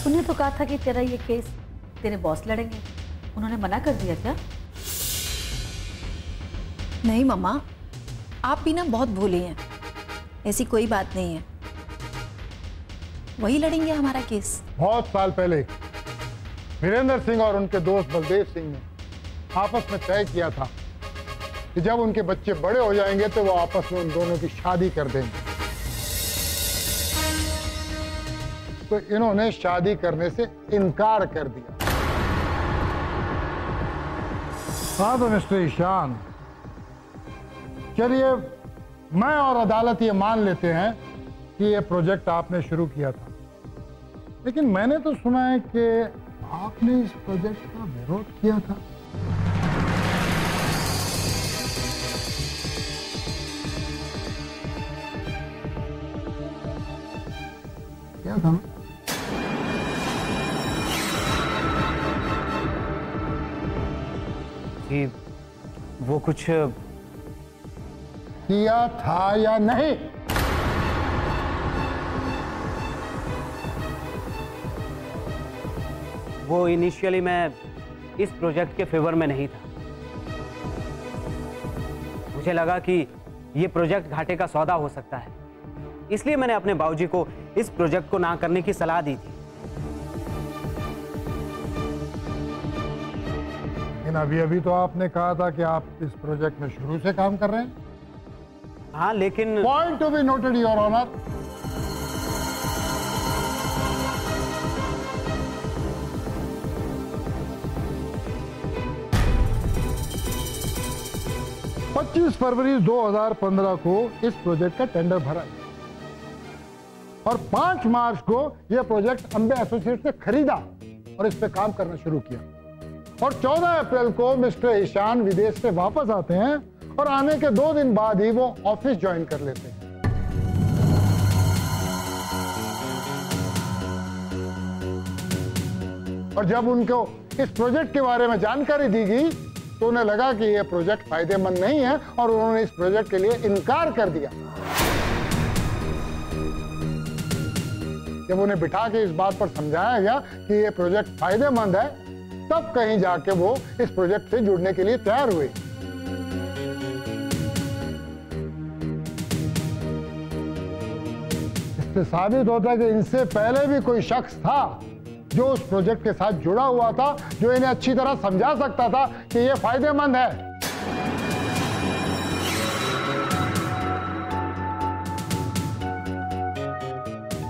उन्हें तो कहा था कि तेरा ये केस तेरे बॉस लड़ेंगे, उन्होंने मना कर दिया क्या? नहीं मम्मा, आप भी ना बहुत भूली हैं, ऐसी कोई बात नहीं है, वही लड़ेंगे हमारा केस। बहुत साल पहले वीरेंद्र सिंह और उनके दोस्त बलदेव सिंह ने आपस में तय किया था कि जब उनके बच्चे बड़े हो जाएंगे तो वो आपस में उन दोनों की शादी कर देंगे। तो इन्होंने शादी करने से इनकार कर दिया। हाँ तो मिस्टर ईशान, चलिए मैं और अदालत ये मान लेते हैं कि ये प्रोजेक्ट आपने शुरू किया था, लेकिन मैंने तो सुना है कि आपने इस प्रोजेक्ट का विरोध किया था। क्या था? जी वो कुछ किया था या नहीं? वो इनिशियली मैं इस प्रोजेक्ट के फेवर में नहीं था। मुझे लगा कि ये प्रोजेक्ट घाटे का सौदा हो सकता है, इसलिए मैंने अपने बाबूजी को इस प्रोजेक्ट को ना करने की सलाह दी थी। लेकिन अभी तो आपने कहा था कि आप इस प्रोजेक्ट में शुरू से काम कर रहे हैं। हाँ लेकिन point to be noted your honour. पच्चीस फरवरी 2015 को इस प्रोजेक्ट का टेंडर भरा और 5 मार्च को यह प्रोजेक्ट अंबे एसोसिएट्स ने खरीदा और इस पे काम करना शुरू किया। और 14 अप्रैल को मिस्टर ईशान विदेश से वापस आते हैं और आने के 2 दिन बाद ही वो ऑफिस ज्वाइन कर लेते हैं। और जब उनको इस प्रोजेक्ट के बारे में जानकारी दी गई तो उन्हें लगा कि यह प्रोजेक्ट फायदेमंद नहीं है और उन्होंने इस प्रोजेक्ट के लिए इनकार कर दिया। जब उन्हें बिठा के इस बात पर समझाया गया कि यह प्रोजेक्ट फायदेमंद है, तब कहीं जाके वो इस प्रोजेक्ट से जुड़ने के लिए तैयार हुए। इससे साबित होता है कि इनसे पहले भी कोई शख्स था जो उस प्रोजेक्ट के साथ जुड़ा हुआ था, जो इन्हें अच्छी तरह समझा सकता था कि यह फायदेमंद है।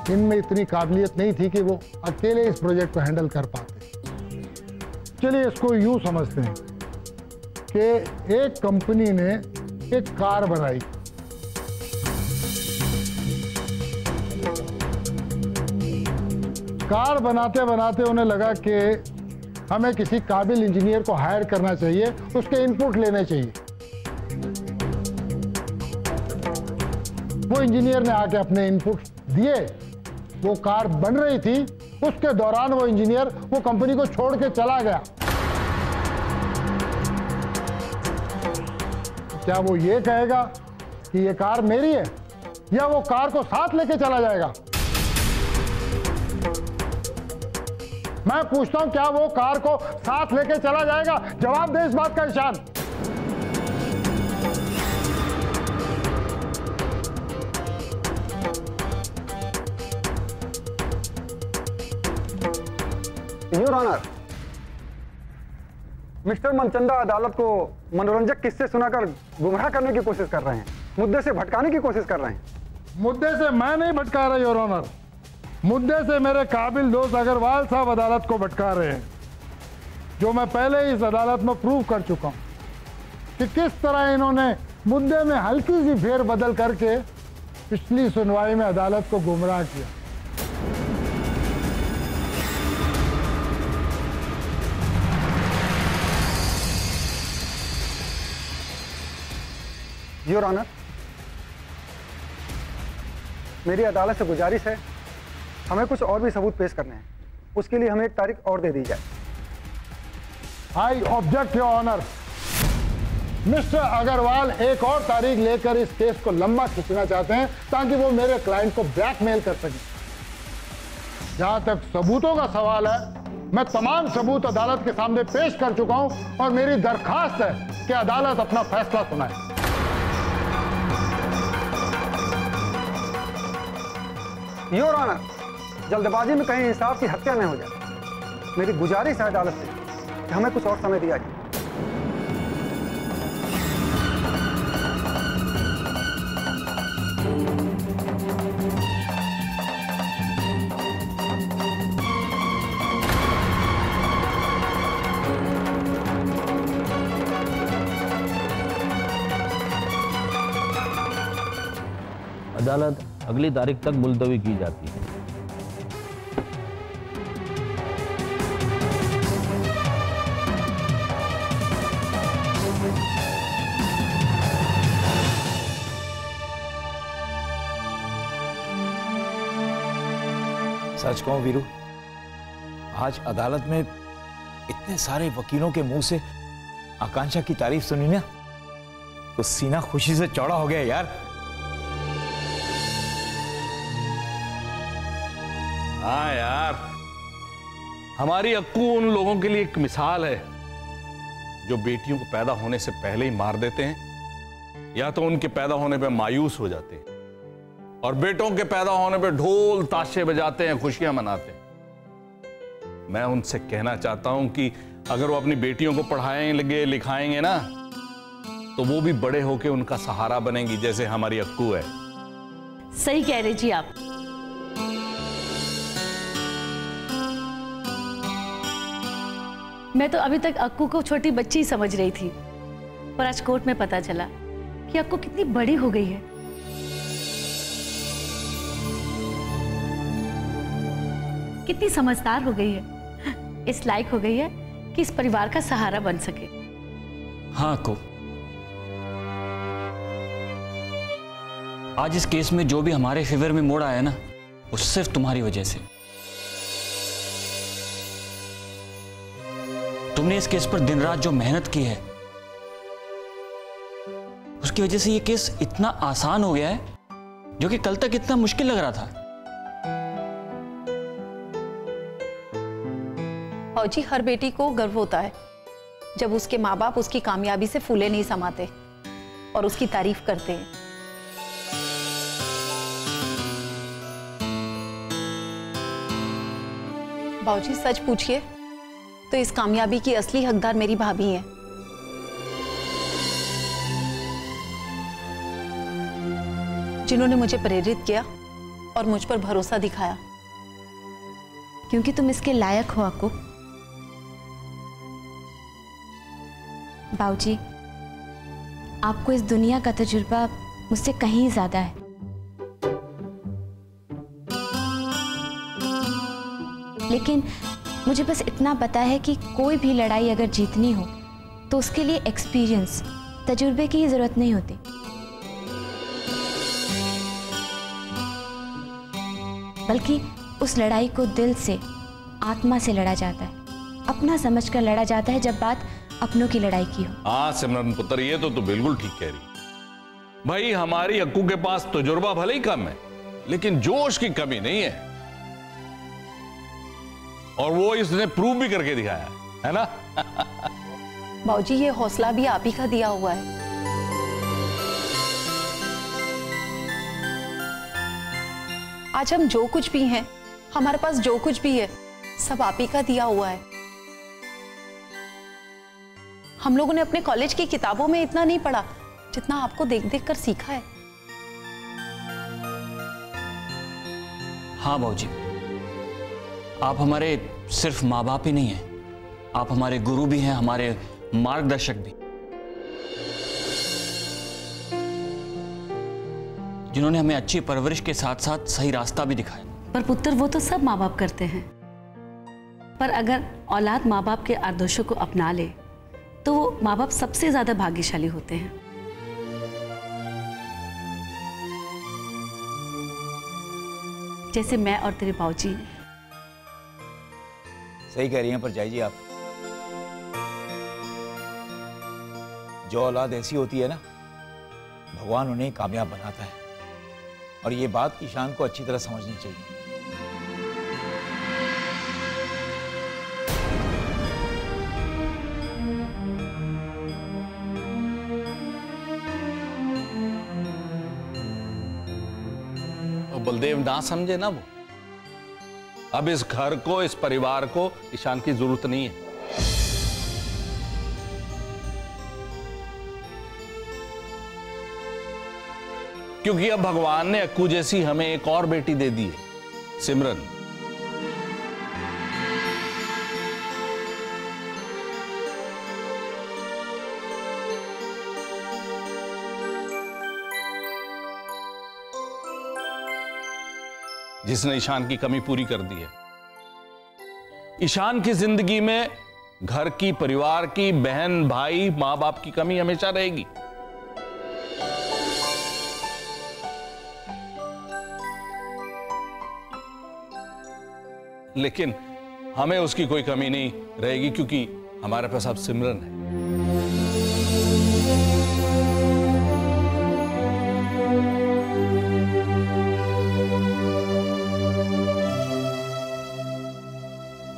इनमें इतनी काबिलियत नहीं थी कि वो अकेले इस प्रोजेक्ट को हैंडल कर पाते। चलिए इसको यूं समझते हैं कि एक कंपनी ने एक कार बनाई, कार बनाते बनाते उन्हें लगा कि हमें किसी काबिल इंजीनियर को हायर करना चाहिए, उसके इनपुट लेने चाहिए। वो इंजीनियर ने आके अपने इनपुट दिए, वो कार बन रही थी, उसके दौरान वो इंजीनियर वो कंपनी को छोड़ के चला गया। क्या वो ये कहेगा कि ये कार मेरी है, या वो कार को साथ लेके चला जाएगा? मैं पूछता हूं, क्या वो कार को साथ लेके चला जाएगा? जवाब दे इस बात का Ishaan. Your honour, mister Manchanda अदालत को मनोरंजक किस्से सुनाकर गुमराह करने की कोशिश कर रहे हैं, मुद्दे से भटकाने की कोशिश कर रहे हैं। मुद्दे से मैं नहीं भटका रहा योर ऑनर, मुद्दे से मेरे काबिल दोस्त अग्रवाल साहब अदालत को भटका रहे हैं, जो मैं पहले ही इस अदालत में प्रूव कर चुका हूं कि किस तरह इन्होंने मुद्दे में हल्की सी फेर बदल करके पिछली सुनवाई में अदालत को गुमराह किया। योर ऑनर, मेरी अदालत से गुजारिश है, हमें कुछ और भी सबूत पेश करने हैं, उसके लिए हमें एक तारीख और दे दी जाए। I object your honour. Mister Agarwal एक और तारीख लेकर इस केस को लंबा खींचना चाहते हैं ताकि वो मेरे क्लाइंट को ब्लैकमेल कर सकें। जहां तक सबूतों का सवाल है, मैं तमाम सबूत अदालत के सामने पेश कर चुका हूं और मेरी दरखास्त है कि अदालत अपना फैसला सुनाए। योर ऑनर, जल्दबाजी में कहीं इंसाफ की हत्या न हो जाए। मेरी गुजारिश है अदालत से कि हमें कुछ और समय दिया जाए। अदालत अगली तारीख तक मुलतवी की जाती है। सच कहूं वीरू, आज अदालत में इतने सारे वकीलों के मुंह से आकांक्षा की तारीफ सुनी ना, तो सीना खुशी से चौड़ा हो गया यार। हाँ यार, हमारी अक्कू उन लोगों के लिए एक मिसाल है जो बेटियों को पैदा होने से पहले ही मार देते हैं, या तो उनके पैदा होने पे मायूस हो जाते हैं, और बेटों के पैदा होने पे ढोल ताशे बजाते हैं, खुशियां मनाते हैं। मैं उनसे कहना चाहता हूं कि अगर वो अपनी बेटियों को पढ़ाएंगे लिखाएंगे ना, तो वो भी बड़े होके उनका सहारा बनेंगी, जैसे हमारी अक्कू है। सही कह रहे जी आप। मैं तो अभी तक अक्कू को छोटी बच्ची ही समझ रही थी, पर आज कोर्ट में पता चला कि अक्कू कितनी बड़ी हो गई है। कितनी समझदार हो गई है, इस लायक हो गई है कि इस परिवार का सहारा बन सके। हाँ अक्कू, आज इस केस में जो भी हमारे फेवर में मोड़ आया ना, वो सिर्फ तुम्हारी वजह से। तुमने इस केस पर दिन रात जो मेहनत की है, उसकी वजह से ये केस इतना आसान हो गया है, जो कि कल तक इतना मुश्किल लग रहा था। फौजी, हर बेटी को गर्व होता है जब उसके माँ बाप उसकी कामयाबी से फूले नहीं समाते और उसकी तारीफ करते हैं। बाबूजी, सच पूछिए तो इस कामयाबी की असली हकदार मेरी भाभी है। जिन्होंने मुझे प्रेरित किया और मुझ पर भरोसा दिखाया। क्योंकि तुम इसके लायक हो अक्कू। बाबूजी, आपको इस दुनिया का तजुर्बा मुझसे कहीं ज्यादा है। लेकिन मुझे बस इतना पता है कि कोई भी लड़ाई अगर जीतनी हो तो उसके लिए एक्सपीरियंस, तजुर्बे की ही जरूरत नहीं होती। बल्कि उस लड़ाई को दिल से, आत्मा से लड़ा जाता है, अपना समझकर लड़ा जाता है जब बात अपनों की लड़ाई की हो। हाँ सिमरन पुत्र, ये तो तू बिल्कुल ठीक कह रही। भाई, हमारी अक्कू के पास तजुर्बा भले ही कम है, लेकिन जोश की कमी नहीं है, और वो इसने प्रूव भी करके दिखाया है ना। बाबूजी, ये हौसला भी आप ही का दिया हुआ है। आज हम जो कुछ भी हैं, हमारे पास जो कुछ भी है, सब आप ही का दिया हुआ है। हम लोगों ने अपने कॉलेज की किताबों में इतना नहीं पढ़ा जितना आपको देख देख कर सीखा है। हाँ बाबूजी, आप हमारे सिर्फ माँ बाप ही नहीं हैं, आप हमारे गुरु भी हैं, हमारे मार्गदर्शक भी, जिन्होंने हमें अच्छी परवरिश के साथ साथ सही रास्ता भी दिखाया। पर पुत्र, वो तो सब माँ बाप करते हैं, पर अगर औलाद माँ बाप के आदर्शों को अपना ले तो वो माँ बाप सबसे ज्यादा भाग्यशाली होते हैं। जैसे मैं और तेरे बाबूजी। सही कह रही हैं परजाई जी आप। जो औलाद ऐसी होती है ना, भगवान उन्हें कामयाब बनाता है, और ये बात की शान को अच्छी तरह समझनी चाहिए। बलदेव ना समझे ना वो, अब इस घर को, इस परिवार को ईशान की जरूरत नहीं है। क्योंकि अब भगवान ने अक्कू जैसी हमें एक और बेटी दे दी है, सिमरन। जिसने ईशान की कमी पूरी कर दी है। ईशान की जिंदगी में घर की, परिवार की, बहन भाई, मां बाप की कमी हमेशा रहेगी। लेकिन हमें उसकी कोई कमी नहीं रहेगी, क्योंकि हमारे पास अब सिमरन है।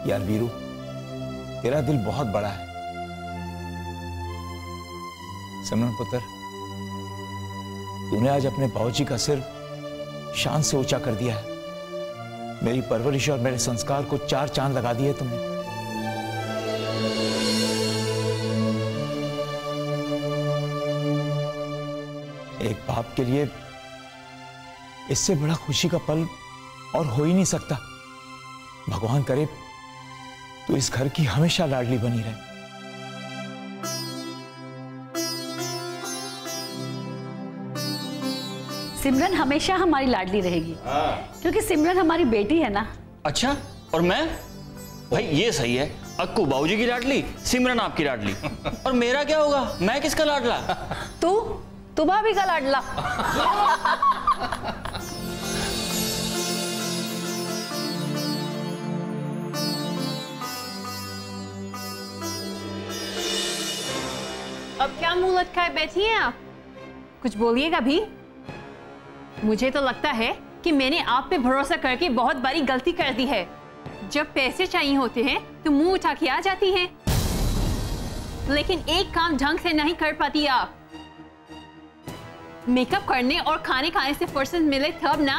यार वीरू, तेरा दिल बहुत बड़ा है। सिमरन पुत्र, तूने आज अपने बाबूजी का सिर शान से ऊंचा कर दिया है। मेरी परवरिश और मेरे संस्कार को 4 चांद लगा दिए तुमने। एक बाप के लिए इससे बड़ा खुशी का पल और हो ही नहीं सकता। भगवान करे तो इस घर की हमेशा लाडली बनी रहे। सिमरन हमेशा हमारी लाडली रहेगी, क्योंकि सिमरन हमारी बेटी है ना। अच्छा, और मैं? भाई ये सही है, अक्कू बाबूजी की लाडली, सिमरन आपकी लाडली। और मेरा क्या होगा? मैं किसका लाडला? तू भाभी का लाडला। अब क्या मुंह लटकाए बैठी हैं आप? कुछ बोलिएगा भी। मुझे तो लगता है कि मैंने आप पे भरोसा करके बहुत बड़ी गलती कर दी है। जब पैसे चाहिए होते हैं तो मुंह उठा के आ जाती हैं, लेकिन एक काम ढंग से नहीं कर पाती आप। मेकअप करने और खाने खाने से फुर्सत मिले तब ना।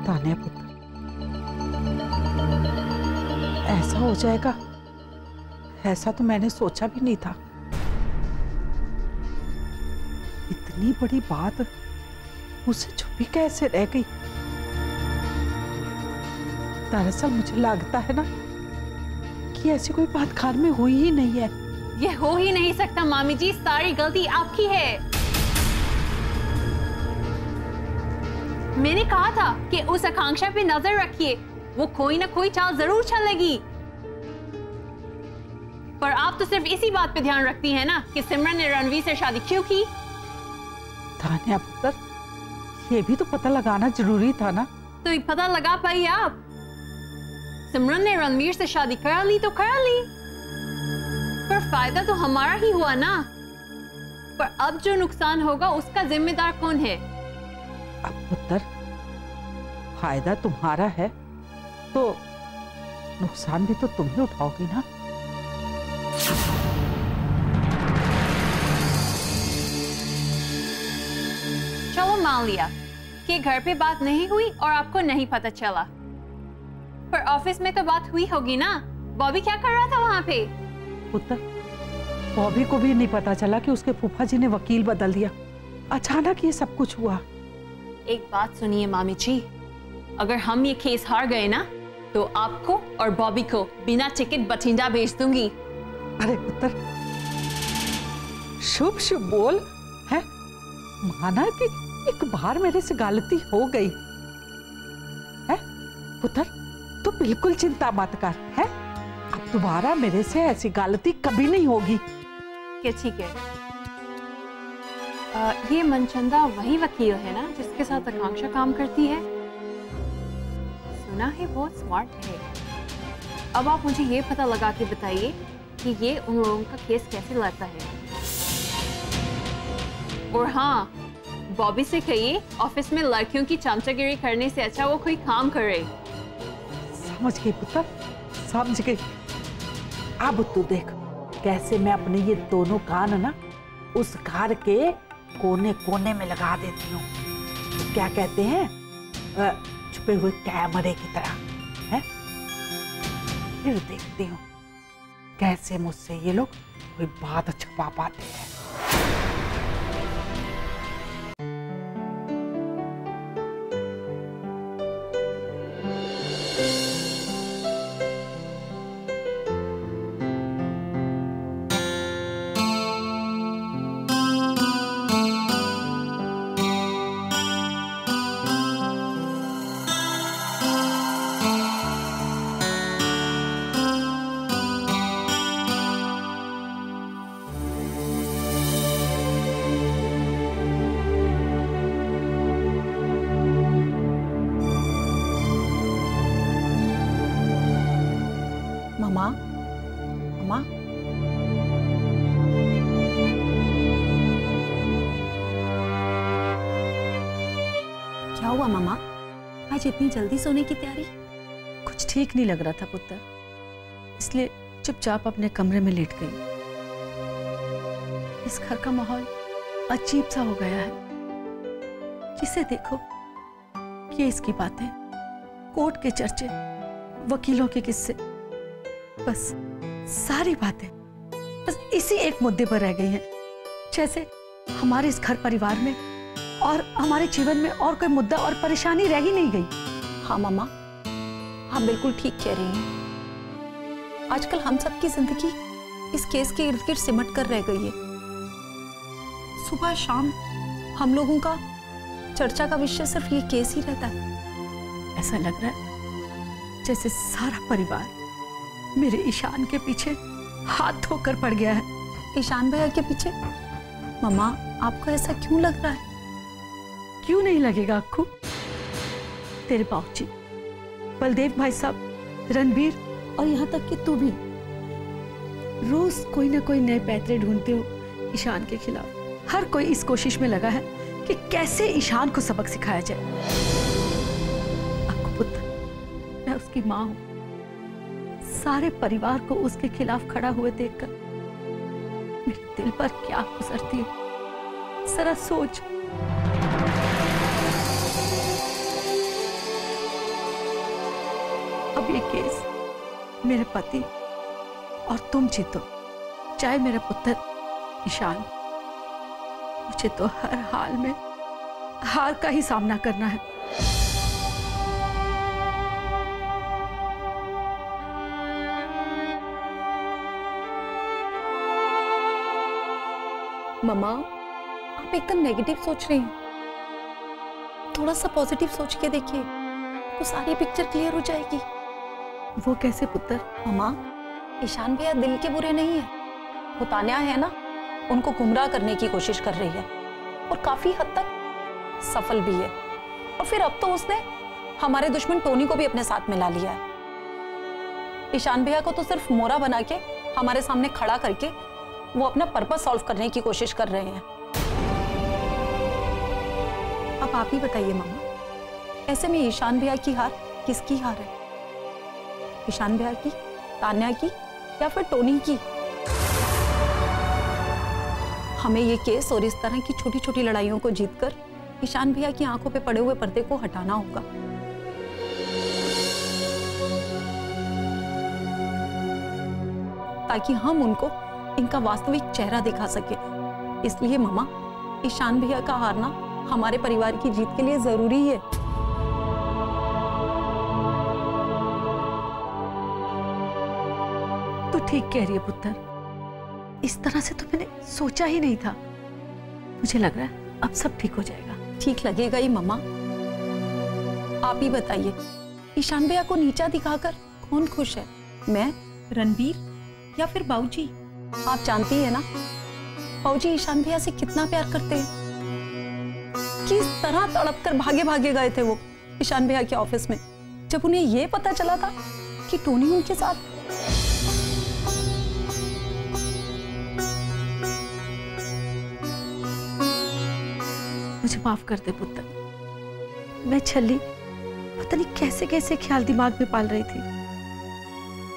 तान्या पुत्र, ऐसा हो जाएगा ऐसा तो मैंने सोचा भी नहीं था। इतनी बड़ी बात मुझसे छुपी कैसे रह गई? दरअसल मुझे लगता है ना कि ऐसी कोई बात घर में हुई ही नहीं है। ये हो ही नहीं सकता मामी जी, सारी गलती आपकी है। मैंने कहा था कि उस आकांक्षा पे नजर रखिए, वो कोई ना कोई चाल जरूर चलेगी। पर आप तो सिर्फ इसी बात पे ध्यान रखती हैं ना कि सिमरन ने रणवीर से शादी क्यों की। तान्या पुत्र, ये भी तो पता लगाना जरूरी था ना। तो ये पता लगा पाई आप? सिमरन ने रणवीर से शादी करा ली तो करा ली, पर फायदा तो हमारा ही हुआ ना। पर अब जो नुकसान होगा उसका जिम्मेदार कौन है? अब पुत्र, फायदा तुम्हारा है तो नुकसान भी तो तुम ही उठाओगी ना। चलो मान लिया कि घर पे बात नहीं हुई और आपको नहीं पता चला, पर ऑफिस में तो बात हुई होगी ना। बॉबी क्या कर रहा था वहां पे? पुत्र, बॉबी को भी नहीं पता चला कि उसके फूफा जी ने वकील बदल दिया। अचानक ये सब कुछ हुआ। एक बात सुनिए मामी जी, अगर हम ये केस हार गए ना तो आपको और बॉबी को बिना टिकट बठिंडा भेज दूंगी। अरे पुत्र, शुभ शुभ बोल है। माना कि एक बार मेरे से गलती हो गई है पुत्र, तो बिल्कुल चिंता मत कर है। अब दोबारा मेरे से ऐसी गलती कभी नहीं होगी। ठीक है। ये मनचंदा वही वकील है ना जिसके साथ आकांक्षा काम करती है? सुना है बहुत स्मार्ट है। अब आप मुझे ये पता लगा के बताइए कि ये उन लोगों का केस कैसे लड़ता है। और हाँ, बॉबी से कहिए ऑफिस में लड़कियों की चमचागिरी करने से अच्छा वो कोई काम करे। समझ गई पुत्र, समझ गई। अब तू देख कैसे मैं अपने ये दोनों कान ना उस घर के कोने कोने में लगा देती हूँ। तो क्या कहते हैं, छुपे हुए कैमरे की तरह है। फिर देखती हूँ कैसे मुझसे ये लोग कोई बात छुपा पाते हैं। मम्मा, मम्मा, क्या हुआ मम्मा? आज इतनी जल्दी सोने की तैयारी? कुछ ठीक नहीं लग रहा था पुत्र, इसलिए चुपचाप अपने कमरे में लेट गई। इस घर का माहौल अजीब सा हो गया है। जिसे देखो केस की बातें, कोर्ट के चर्चे, वकीलों के किस्से, बस सारी बातें बस इसी एक मुद्दे पर रह गई हैं। जैसे हमारे इस घर परिवार में और हमारे जीवन में और कोई मुद्दा और परेशानी रह ही नहीं गई। हाँ मम्मा, आप बिल्कुल ठीक कह रही हैं। आजकल हम सबकी जिंदगी इस केस के इर्द गिर्द सिमट कर रह गई है। सुबह शाम हम लोगों का चर्चा का विषय सिर्फ ये केस ही रहता है। ऐसा लग रहा है जैसे सारा परिवार मेरे ईशान के पीछे हाथ धोकर पड़ गया है। ईशान भैया के पीछे? मम्मा, आपको ऐसा क्यों लग रहा है? क्यों नहीं लगेगा अक्कू? तेरे बाबूजी, बलदेव भाई साहब, रणबीर और यहाँ तक कि तू भी रोज कोई ना कोई नए पैतरे ढूंढते हो ईशान के खिलाफ। हर कोई इस कोशिश में लगा है कि कैसे ईशान को सबक सिखाया जाए। अक्कू पुत्र, मैं उसकी माँ हूं। सारे परिवार को उसके खिलाफ खड़ा हुए देखकर मेरे दिल पर क्या गुजरती है, जरा सोच। अब ये केस मेरे पति और तुम जीतो चाहे मेरा पुत्र ईशान, मुझे तो हर हाल में हार का ही सामना करना है। मम्मा, आप एकदम नेगेटिव सोच रही हैं। थोड़ा सा पॉजिटिव सोच के देखिए, तो सारी पिक्चर क्लियर हो जाएगी। वो कैसे पुत्र? मम्मा, ईशान भैया दिल के बुरे नहीं है। वो तान्या है ना, उनको गुमराह करने की कोशिश कर रही है और काफी हद तक सफल भी है। और फिर अब तो उसने हमारे दुश्मन टोनी को भी अपने साथ मिला लिया है। ईशान भैया को तो सिर्फ मोरा बना के हमारे सामने खड़ा करके वो अपना पर्पस सॉल्व करने की कोशिश कर रहे हैं। अब आप ही बताइए मम्मा, ऐसे में ईशान भैया की हार किसकी हार है? ईशान भैया की, तान्या की या फिर टोनी की? हमें ये केस और इस तरह की छोटी छोटी लड़ाइयों को जीतकर ईशान भैया की आंखों पे पड़े हुए पर्दे को हटाना होगा। ताकि हम उनको इनका वास्तविक चेहरा दिखा सके। इसलिए मम्मा, ईशान भैया का हारना हमारे परिवार की जीत के लिए जरूरी है। तो ठीक कह रही है पुत्र, इस तरह से तो मैंने सोचा ही नहीं था। मुझे लग रहा है अब सब ठीक हो जाएगा। ठीक लगेगा ही मम्मा। आप ही बताइए, ईशान भैया को नीचा दिखाकर कौन खुश है? मैं, रणबीर या फिर बाबूजी? आप जानती है ना, बाबूजी ईशान भैया से कितना प्यार करते हैं। किस तरह तड़प कर भागे भागे गए थे वो ईशान भैया के ऑफिस में जब उन्हें यह पता चला था कि टोनी उनके साथ। मुझे माफ कर दे पुत्र, मैं छली पता नहीं कैसे कैसे ख्याल दिमाग में पाल रही थी।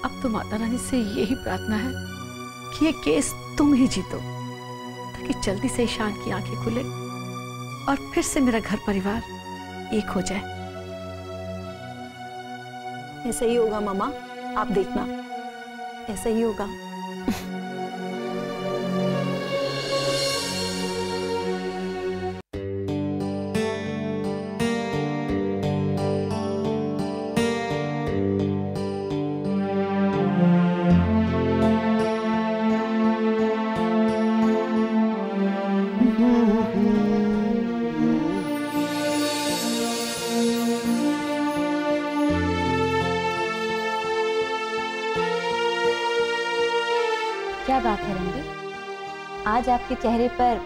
अब तो माता रानी से यही प्रार्थना है कि ये केस तुम ही जीतो, ताकि जल्दी से ईशान की आंखें खुले और फिर से मेरा घर परिवार एक हो जाए। ऐसा ही होगा मामा, आप देखना, ऐसा ही होगा। क्या बात है रणबीर, आज आपके चेहरे पर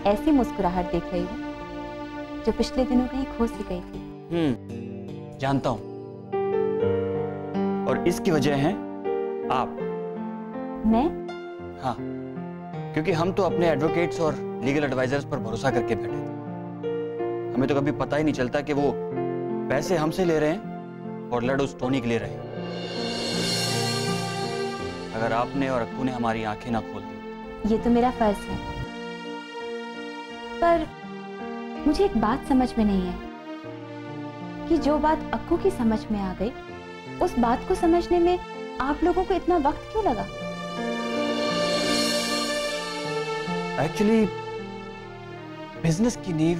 ऐसी मुस्कुराहट देख रही हूँ जो पिछले दिनों कहीं खो सी गई थी। जानता हूँ, और इसकी वजह है आप। मैं? हाँ, क्योंकि हम तो अपने एडवोकेट्स और लीगल एडवाइजर्स पर भरोसा करके बैठे थे। हमें तो कभी पता ही नहीं चलता कि वो पैसे हमसे ले रहे हैं और लड़ उस टोनी के ले रहे हैं। अगर आपने और अक्कू ने हमारी आंखें ना खोल दी। ये तो मेरा फर्ज है, पर मुझे एक बात समझ में नहीं है कि जो बात अक्कू की समझ में आ गई, उस बात को समझने में आप लोगों को इतना वक्त क्यों लगा? एक्चुअली बिजनेस की नींव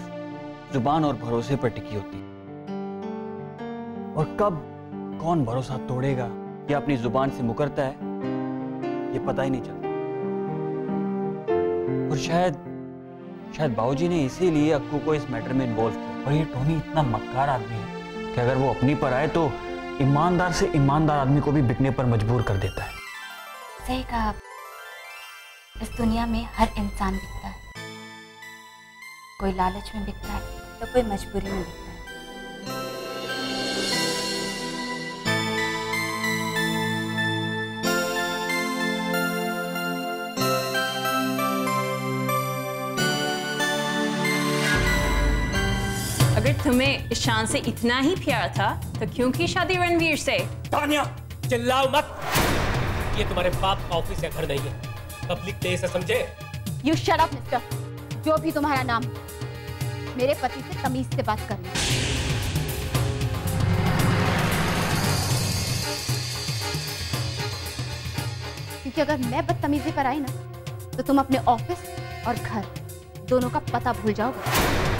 जुबान और भरोसे पर टिकी होती है, और कब कौन भरोसा तोड़ेगा या अपनी जुबान से मुकरता है ये पता ही नहीं चलता। और शायद बाबूजी ने इसीलिए अक्कू को इस मैटर में इन्वॉल्व किया। और ये टोनी इतना मक्कार आदमी है कि अगर वो अपनी पर आए तो ईमानदार से ईमानदार आदमी को भी बिकने पर मजबूर कर देता है। सही कहा, इस दुनिया में हर इंसान बिकता है। कोई लालच में बिकता है तो कोई मजबूरी में बिकता है। अगर तुम्हें ईशान से इतना ही प्यार था तो क्यों की शादी रणवीर से? तानिया, चिल्लाओ मत। ये तुम्हारे बाप का ऑफिस या घर नहीं है। पब्लिक ने इसे समझे। You shut up, mister. जो भी तुम्हारा नाम, मेरे पति से तमीज से बात करना। क्योंकि अगर मैं बदतमीजी पर आई ना, तो तुम अपने ऑफिस और घर दोनों का पता भूल जाओगे।